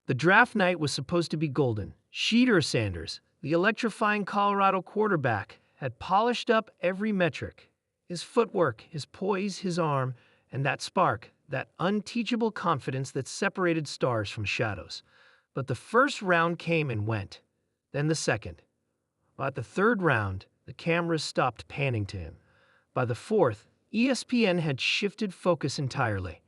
The draft night was supposed to be golden. Shedeur Sanders, the electrifying Colorado quarterback, had polished up every metric. His footwork, his poise, his arm, and that spark, that unteachable confidence that separated stars from shadows. But the first round came and went. Then the second. By the third round, the cameras stopped panning to him. By the fourth, ESPN had shifted focus entirely.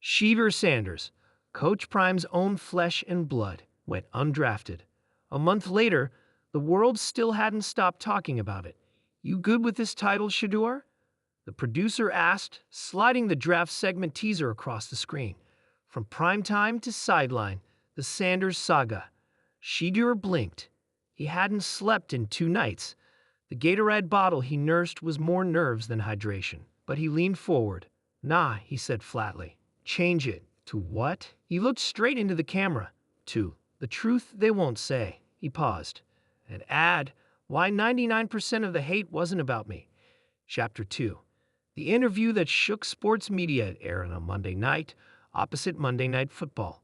Shedeur Sanders, Coach Prime's own flesh and blood, went undrafted. A month later, the world still hadn't stopped talking about it. "You good with this title, Shedeur?" the producer asked, sliding the draft segment teaser across the screen. From primetime to sideline, the Sanders saga. Shedeur blinked. He hadn't slept in 2 nights. The Gatorade bottle he nursed was more nerves than hydration. But he leaned forward. "Nah," he said flatly. "Change it." "To what?" He looked straight into the camera. "To the truth they won't say." He paused. "And add why 99% of the hate wasn't about me." Chapter 2. The interview that shook sports media aired on Monday night, opposite Monday Night Football.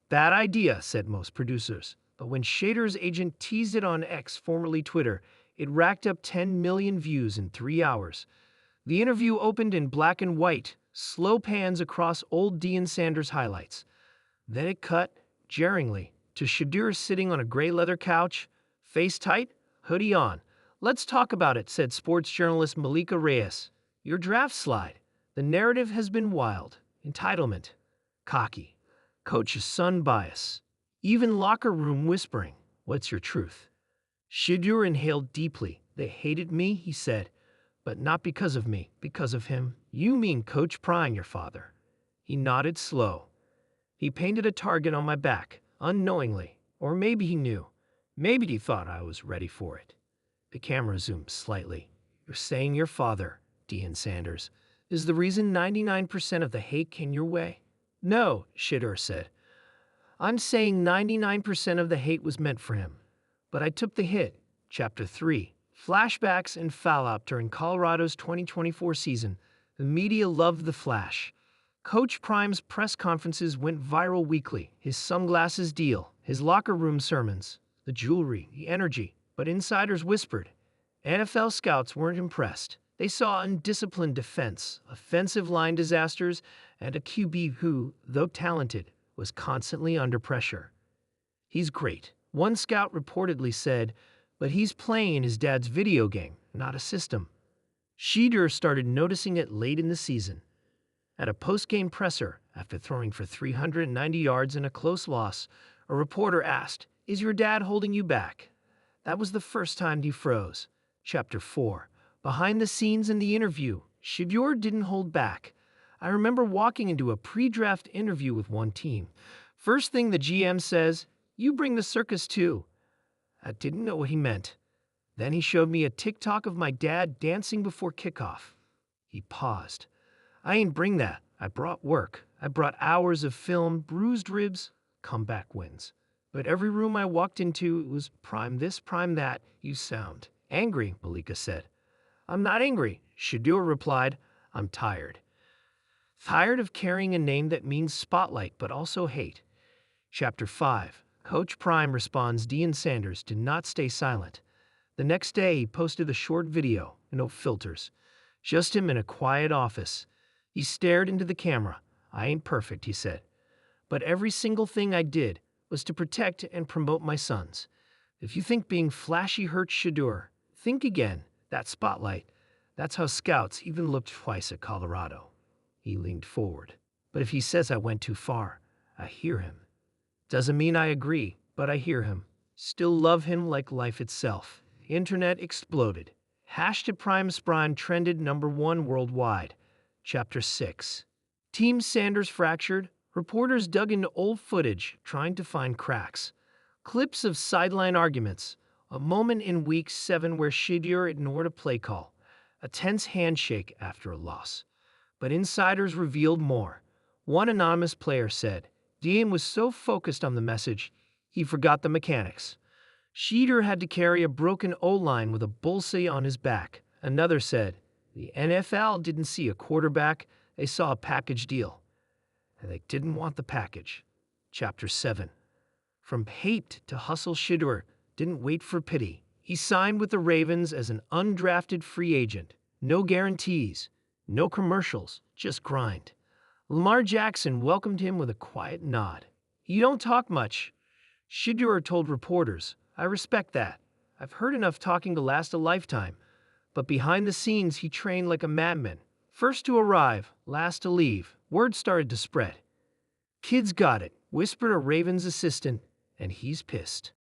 "Bad idea," said most producers. But when Shedeur's agent teased it on X, formerly Twitter, it racked up 10 million views in 3 hours. The interview opened in black and white, slow pans across old Deion Sanders highlights. Then it cut, jarringly, to Shedeur sitting on a gray leather couch, face tight, hoodie on. "Let's talk about it," said sports journalist Malika Reyes. "Your draft slide. The narrative has been wild. Entitlement. Cocky. Coach's son bias. Even locker room whispering. What's your truth?" Shedeur inhaled deeply. "They hated me," he said. "But not because of me, because of him." "You mean Coach Prime, your father?" He nodded slow. "He painted a target on my back, unknowingly. Or maybe he knew. Maybe he thought I was ready for it." The camera zoomed slightly. "You're saying your father, Deion Sanders, is the reason 99% of the hate came your way?" "No," Shedeur said. "I'm saying 99% of the hate was meant for him. But I took the hit." Chapter 3. Flashbacks and fallout during Colorado's 2024 season. The media loved the flash. Coach Prime's press conferences went viral weekly. His sunglasses deal, his locker room sermons, the jewelry, the energy. But insiders whispered. NFL scouts weren't impressed. They saw undisciplined defense, offensive line disasters, and a QB who, though talented, was constantly under pressure. "He's great," one scout reportedly said, "but he's playing in his dad's video game, not a system." Shedeur started noticing it late in the season. At a post-game presser, after throwing for 390 yards in a close loss, a reporter asked, "Is your dad holding you back?" That was the first time he froze. Chapter 4. Behind the scenes in the interview, Shedeur didn't hold back. "I remember walking into a pre-draft interview with one team. First thing the GM says, 'You bring the circus too.' I didn't know what he meant. Then he showed me a TikTok of my dad dancing before kickoff." He paused. "I ain't bring that. I brought work. I brought hours of film, bruised ribs, comeback wins. But every room I walked into, it was prime this, prime that." "You sound angry," Malika said. "I'm not angry," Shedeur replied. "I'm tired. Tired of carrying a name that means spotlight but also hate." Chapter 5. Coach Prime responds. Deion Sanders did not stay silent. The next day, he posted a short video, no filters. Just him in a quiet office. He stared into the camera. "I ain't perfect," he said. "But every single thing I did was to protect and promote my sons. If you think being flashy hurts Shedeur, think again. That spotlight. That's how scouts even looked twice at Colorado." He leaned forward. "But if he says I went too far, I hear him. Doesn't mean I agree, but I hear him. Still love him like life itself." Internet exploded. #PrimesPrime trended #1 worldwide. Chapter 6. Team Sanders fractured. Reporters dug into old footage, trying to find cracks. Clips of sideline arguments. A moment in Week 7 where Shedeur ignored a play call. A tense handshake after a loss. But insiders revealed more. One anonymous player said, Deion was so focused on the message, he forgot the mechanics. Shedeur had to carry a broken O-line with a bullseye on his back. Another said, the NFL didn't see a quarterback, they saw a package deal. And they didn't want the package. Chapter 7. From hate to hustle, Shedeur didn't wait for pity. He signed with the Ravens as an undrafted free agent. No guarantees, no commercials, just grind. Lamar Jackson welcomed him with a quiet nod. "You don't talk much," Shedeur told reporters. "I respect that. I've heard enough talking to last a lifetime." But behind the scenes, he trained like a madman. First to arrive, last to leave. Word started to spread. "Kid's got it," whispered a Ravens assistant, "and he's pissed."